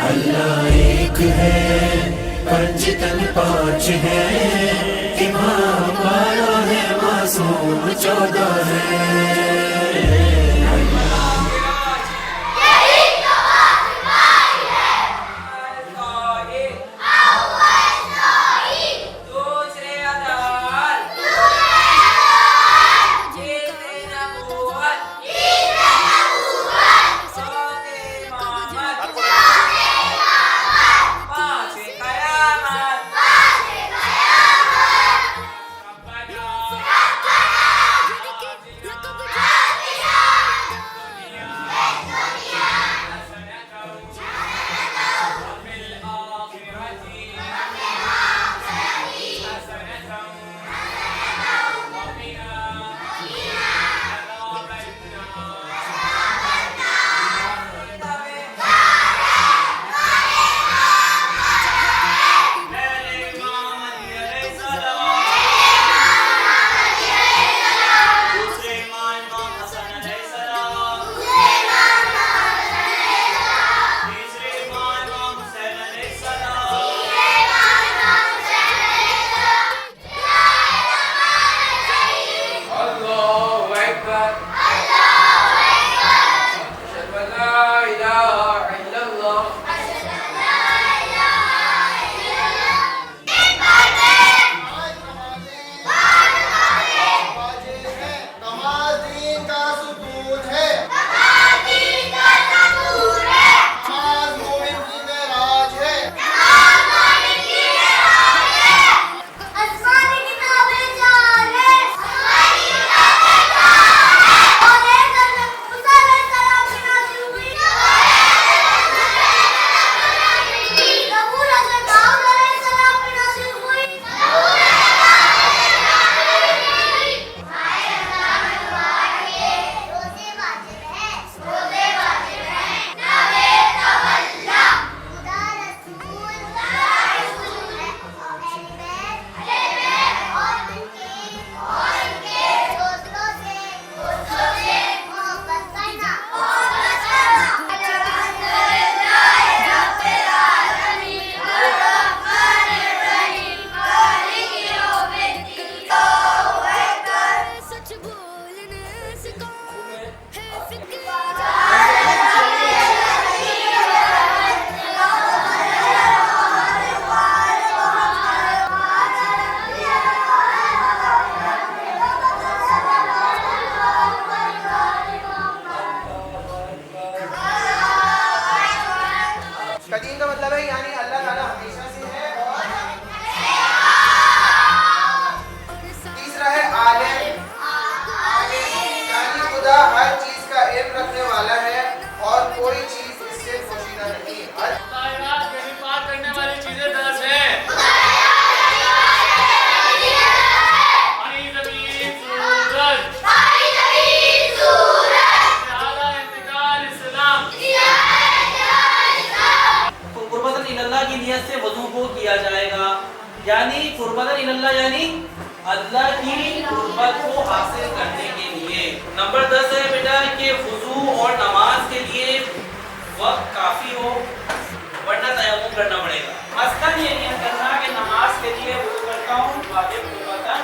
اللہ ایک ہے پنجتن پانچ ہے، امام بارہ ہے، معصوم 14 ہے۔ قدیم کا مطلب ہے یعنی اللہ تعالیٰ ہمیشہ سے ہے۔ اور تیسرا ہے عالم، یعنی خدا ہر چیز کا علم رکھنے والا ہے اور کوئی چیز اس سے پوشیدہ نہیں۔ کائنات میں پار کرنے والی چیزیں 10 ہیں۔ کی نیت سے وضو کو کیا جائے گا، یعنی قربتاً اللہ یعنی اللہ کی قربت کو حاصل کرنے کے لیے۔ نمبر 10 ہے بیٹا کہ وضو اور نماز کے لیے وقت کافی ہو ورنہ تیمم کرنا پڑے گا۔ مثلاً یہ نیت کرنا کہ نماز کے لیے وضو کرتا ہوں واجب قربتاً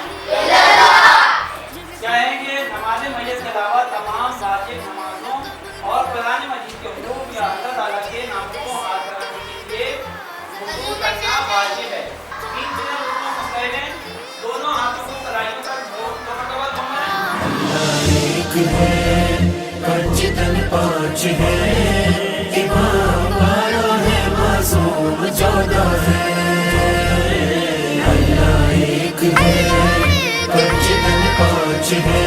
کیا ہے کہ نماز میت کے علاوہ تمام واجب نمازوں اور قرآن مجید کے حروف یا اللہ تعالیٰ کے ناموں کو حاصل کرنے کے لیے وضو کرنا واجب ہے۔ تین چیزیں وضو میں مسائل ہیں، دونوں ہاتھوں کو ترائیوں پر دو مرتبہ دھونا ہے۔ ایک ہے پنجتن پانچ ہے، امام 12 ہے، معصوم 14 ہے۔ اللہ ایک ہے پنجتن پانچ ہے،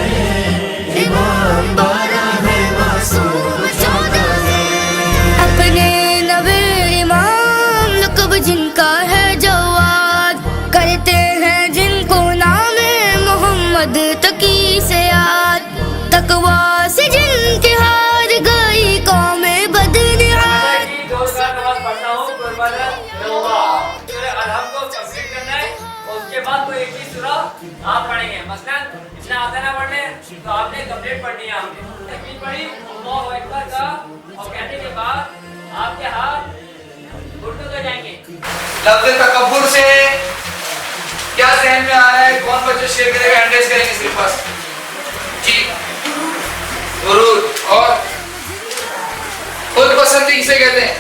امام 12 ہے، معصوم 14 ہے۔ اپنے نبی امام لقب جن کا ہے جواد، کرتے ہیں جن کو نام محمد تقی سے یاد، تقویٰ سے جن کے ہار گئی قوم بدنیاد۔ دو رکعت نماز پڑھتا ہوں قربان جاؤں گا۔ आप पढ़ेंगे। मसलन इतना आता ना पढ़ने तो आपने कंप्लीट पढ़नी है। आपने तकबीर पढ़ी अल्लाहु अकबर का और कहने के बाद आपके हाथ घुटनों पे जाएंगे। लफ्ज़ तकब्बुर से क्या ज़हन में आ रहा है? कौन बच्चे शेयर करेगा? हैंड रेज़ करेंगे सिर्फ बस जी। दुरूद। और खुद पसंदी किसे कहते हैं?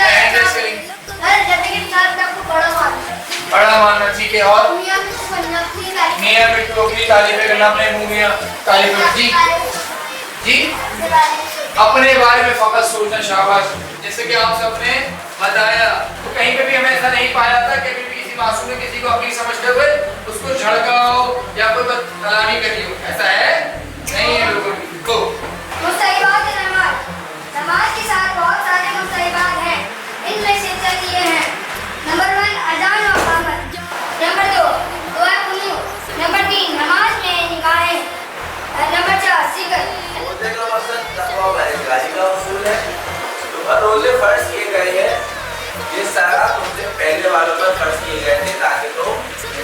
हैंड रेज़ करेंगे। बड़ा मानना, ठीक है। और मियाँ बिट्टू अपनी तारीफें करना, अपने मुंह मियाँ तारीफें जी जी। अपने बारे में फकत सोचना, शाबाश। जैसे कि आप सबने बताया तो कहीं पे भी हमें ऐसा नहीं पाया था कि कभी भी किसी मासूम ने किसी को अपनी समझते हुए उसको झड़का हो या कोई कलामी करी हो, ऐसा है नहीं है बिल्कुल भी। तो मुस्तहिबात नमाज, नमाज के साथ बहुत सारे मुस्तहिबात हैं। इनमें से चंद ये हैं। नंबर 1 अज़ान और इक़ामत। नंबर 2 दुआ कुनूत। नंबर 3 नमाज में निगाहें। नंबर 4 सिगर। रोजे का मकसद तक़वा परहेज़गारी का उसूल है। तो रोजे फर्ज किए गए हैं, ये सारा रोजे पहले वालों पर फर्ज किए गए थे ताकि लोग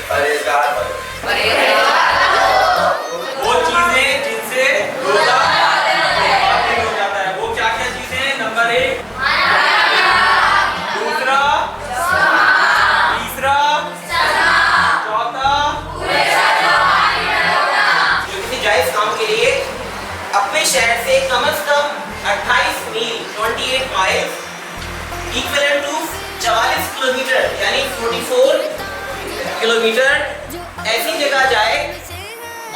परहेज़गार बने। वो चीजें जिनसे रोजा बातिल हो जाता है, वो क्या क्या चीजें हैं? नंबर 1 दूसरा, तीसरा, चौथा। जो किसी जायज काम के लिए अपने शहर से कम से कम 28 मील 28 माइल्स इक्वल टू 44 किलोमीटर यानी 44 किलोमीटर ऐसी जगह जाए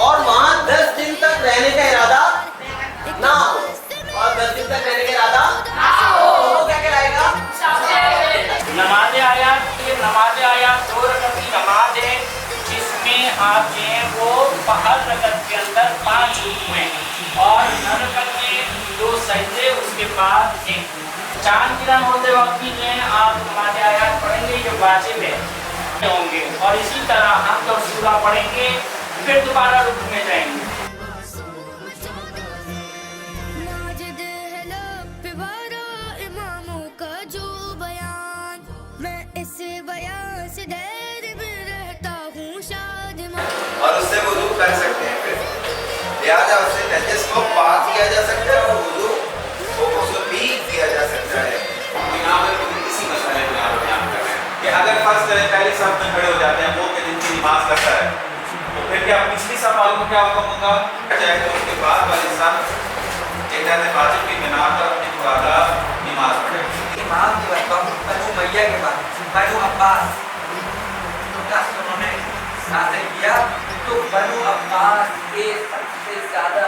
और वहाँ 10 दिन तक रहने का इरादा ना हो, और 10 दिन तक रहने का इरादा ना हो, वो क्या कहलाएगा? नमाज आयात, ये नमाज आयात 2 रकअत की नमाज है जिसमें आप जो है वो हर रकअत के अंदर 5 रुकू हैं और हर रकअत में 2 सजदे, उसके बाद एक चांद गिरन होते वक्त भी जो है आप नमाज आयात पढ़ेंगे जो वाजिब है होंगे, और इसी तरह हम तो सूरा पढ़ेंगे फिर दोबारा रुकू में जाएंगे। नाजिद है लब पे बारा इमामों का जो बयान, मैं इस बयान से डर में रहता हूँ शादिमान। और उससे वुज़ू कर सकते हैं, फिर लिहाजा उससे नजस को पाक किया जा सकता है और वुज़ू को गुस्ल भी किया जा सकता है। यहाँ पर इसी मसले को यहाँ पर ध्यान कर रहे हैं कि अगर फर्ज करें पहले साहब में खड़े हो जाते हैं वो के दिन की नमाज करता है तो फिर क्या पिछली साहब वालों को क्या हुक्म होगा? चाहे तो उसके बाद वाले साहब एक वाजिब की बिना पर अपने खुदा नमाज पढ़े। इमाम की बात बनु मैया के बाद बनु अब्बास उन्होंने हासिल किया, तो बनु अब्बास के सबसे ज्यादा